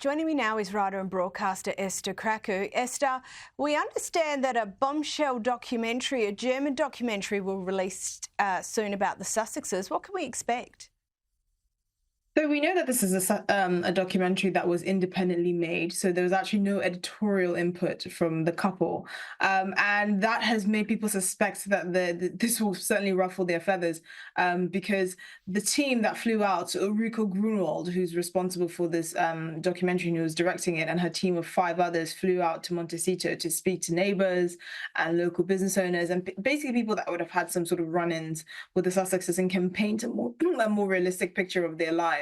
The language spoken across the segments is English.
Joining me now is writer and broadcaster Esther Krakue. Esther, we understand that a bombshell documentary, a German documentary, will release soon about the Sussexes. What can we expect? So we know that this is a documentary that was independently made, so there was actually no editorial input from the couple, and that has made people suspect that this will certainly ruffle their feathers, because the team that flew out, Ulrike Grunewald, who's responsible for this documentary and who was directing it, and her team of 5 others flew out to Montecito to speak to neighbours and local business owners and basically people that would have had some sort of run-ins with the Sussexes and can paint a more realistic picture of their lives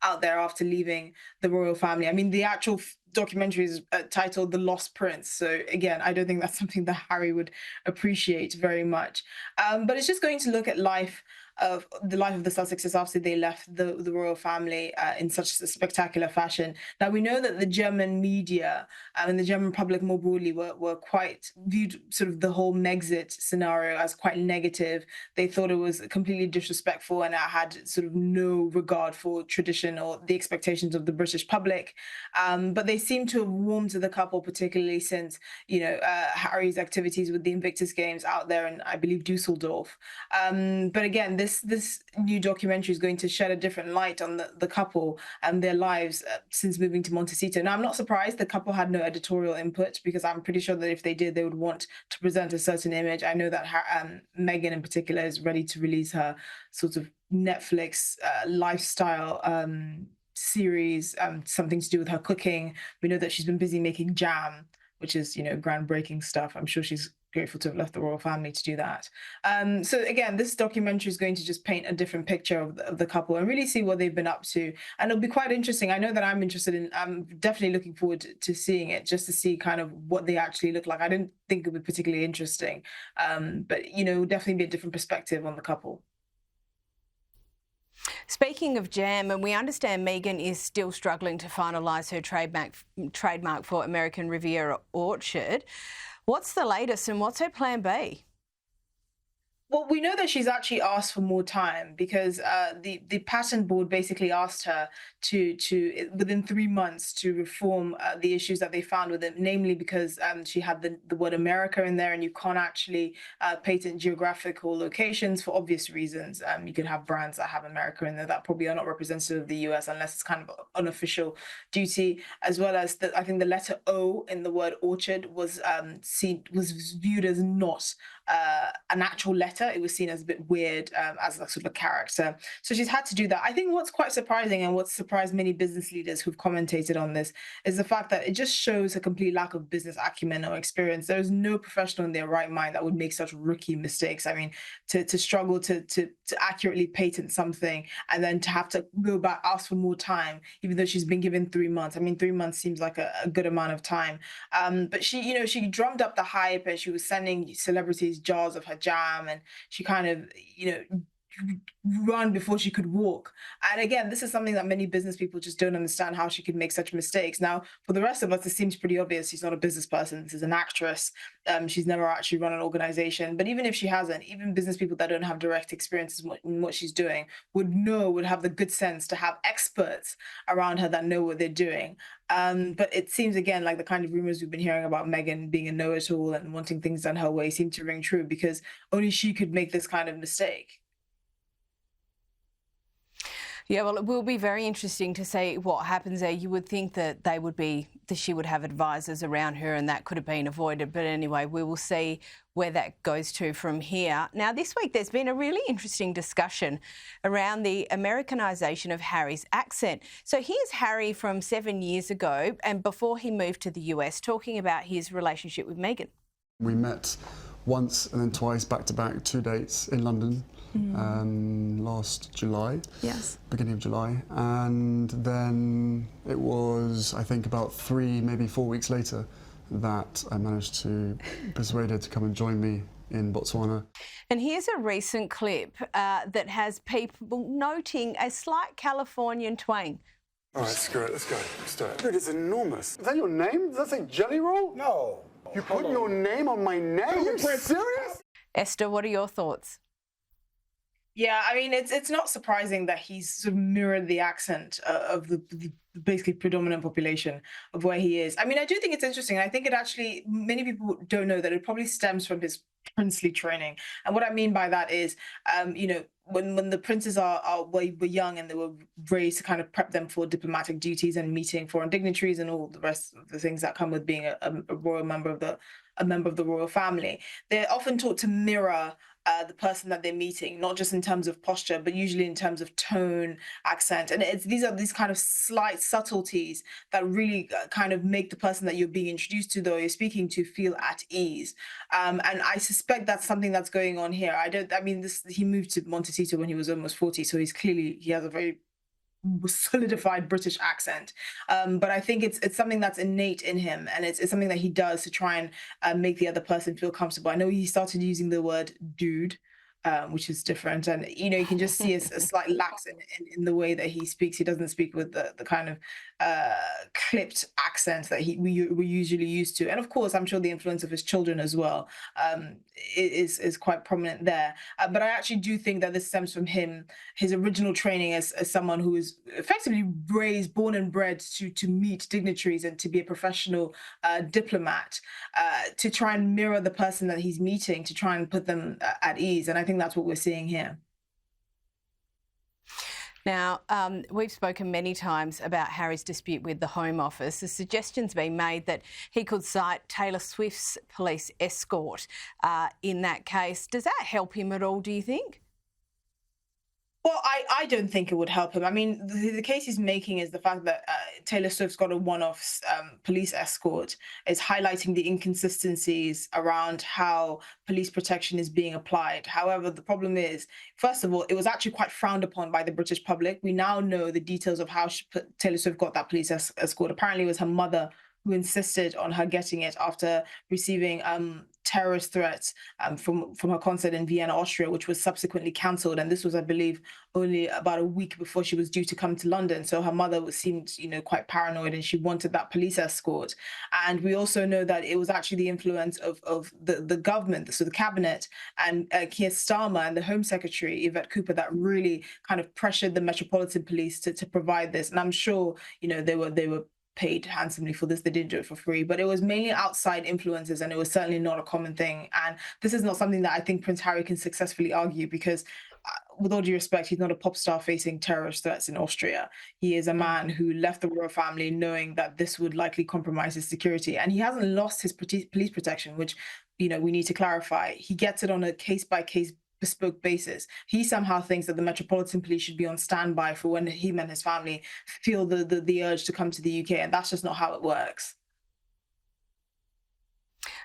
out there after leaving the royal family. I mean, the actual documentary is titled The Lost Prince. So again, I don't think that's something that Harry would appreciate very much. But it's just going to look at the life of the Sussexes after they left the royal family in such a spectacular fashion. Now, we know that the German media and the German public more broadly were quite viewed sort of the whole Megxit scenario as quite negative. They thought it was completely disrespectful and it had sort of no regard for tradition or the expectations of the British public. But they seem to have warmed to the couple, particularly since, Harry's activities with the Invictus Games out there in, I believe, Dusseldorf. But again, this new documentary is going to shed a different light on the couple and their lives since moving to Montecito. Now, I'm not surprised the couple had no editorial input, because I'm pretty sure that if they did, they would want to present a certain image. I know that Meghan in particular is ready to release her sort of Netflix lifestyle series, something to do with her cooking. We know that she's been busy making jam, which is, groundbreaking stuff. I'm sure she's grateful to have left the royal family to do that. So again, this documentary is going to just paint a different picture of the couple and really see what they've been up to. And it'll be quite interesting. I know that I'm definitely looking forward to seeing it, just to see kind of what they actually look like. I didn't think it would be particularly interesting, but, it will definitely be a different perspective on the couple. Speaking of jam, and we understand Meghan is still struggling to finalise her trademark for American Riviera Orchard. What's the latest and what's her plan B? Well, we know that she's actually asked for more time, because the patent board basically asked her to within 3 months to reform the issues that they found with it, namely because she had the word America in there, and you can't actually patent geographical locations for obvious reasons. You could have brands that have America in there that probably are not representative of the US unless it's kind of unofficial duty, as well as I think the letter O in the word orchard was viewed as not an actual letter. It was seen as a bit weird, as a sort of a character. So she's had to do that. I think what's quite surprising, and what's surprised many business leaders who've commentated on this, is the fact that it just shows a complete lack of business acumen or experience. There is no professional in their right mind that would make such rookie mistakes. I mean, to struggle to accurately patent something and then to have to go back, ask for more time, even though she's been given 3 months. I mean, 3 months seems like a good amount of time. But she drummed up the hype, and she was sending celebrities jars of her jam, and she kind of, run before she could walk. And again, this is something that many business people just don't understand, how she could make such mistakes. Now, for the rest of us, it seems pretty obvious. She's not a business person. This is an actress. She's never actually run an organization. But even if she hasn't, even business people that don't have direct experience in what she's doing would have the good sense to have experts around her that know what they're doing. But it seems, again, like the kind of rumors we've been hearing about Meghan being a know-it-all and wanting things done her way seem to ring true, because only she could make this kind of mistake. Yeah, well, it will be very interesting to see what happens there. You would think that she would have advisors around her and that could have been avoided. But anyway, we will see where that goes to from here. Now, this week there's been a really interesting discussion around the Americanisation of Harry's accent. So here's Harry from 7 years ago, and before he moved to the US, talking about his relationship with Meghan. We met once and then twice, back-to-back, 2 dates in London. Last July, yes, beginning of July, and then it was, I think, about 3, maybe 4 weeks later that I managed to persuade her to come and join me in Botswana. And here's a recent clip that has people noting a slight Californian twang. All right, screw it, let's go. Let's do it. Dude, it's enormous. Is that your name? Does that say Jelly Roll? No. You put your name on my name? Are you serious? Esther, what are your thoughts? Yeah, I mean, it's not surprising that he's sort of mirrored the accent of the basically predominant population of where he is. I mean, I do think it's interesting. I think it actually, many people don't know that it probably stems from his princely training. And what I mean by that is, you know, when the princes were young and they were raised to kind of prep them for diplomatic duties and meeting foreign dignitaries and all the rest of the things that come with being a royal member of the royal family, they're often taught to mirror the person that they're meeting, not just in terms of posture, but usually in terms of tone, accent. And these are these kind of slight subtleties that really kind of make the person that you're being introduced to, though you're speaking to, feel at ease. And I suspect that's something that's going on here. He moved to Montecito when he was almost 40, so he has a very solidified British accent, but I think it's something that's innate in him, and it's something that he does to try and make the other person feel comfortable. I know he started using the word dude, which is different, and you know, you can just see a slight lax in the way that he speaks. He doesn't speak with the kind of clipped accent that we're usually used to, and of course I'm sure the influence of his children as well is quite prominent there, but I actually do think that this stems from his original training as someone who is effectively born and bred to meet dignitaries and to be a professional diplomat, to try and mirror the person that he's meeting, to try and put them at ease. And I think that's what we're seeing here. Now, we've spoken many times about Harry's dispute with the Home Office. The suggestion's been made that he could cite Taylor Swift's police escort in that case. Does that help him at all, do you think? Well, I don't think it would help him. I mean, the case he's making is the fact that Taylor Swift's got a one-off police escort is highlighting the inconsistencies around how police protection is being applied. However, the problem is, first of all, it was actually quite frowned upon by the British public. We now know the details of how Taylor Swift got that police escort. Apparently, it was her mother who insisted on her getting it after receiving terrorist threats from her concert in Vienna, Austria, which was subsequently cancelled. And this was, I believe, only about a week before she was due to come to London. So her mother seemed, you know, quite paranoid, and she wanted that police escort. And we also know that it was actually the influence of the government, so the cabinet, and Keir Starmer and the Home Secretary, Yvette Cooper, that really kind of pressured the Metropolitan Police to provide this. And I'm sure, you know, they were paid handsomely for this. They didn't do it for free, but it was mainly outside influences, and it was certainly not a common thing. And this is not something that I think Prince Harry can successfully argue, because with all due respect, he's not a pop star facing terrorist threats in Austria. He is a man who left the royal family knowing that this would likely compromise his security, and he hasn't lost his police protection, which, you know, we need to clarify. He gets it on a case-by-case bespoke basis. He somehow thinks that the Metropolitan Police should be on standby for when him and his family feel the urge to come to the UK, and that's just not how it works.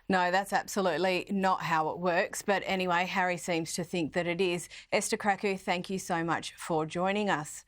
No, that's absolutely not how it works. But anyway, Harry seems to think that it is. Esther Krakue, thank you so much for joining us.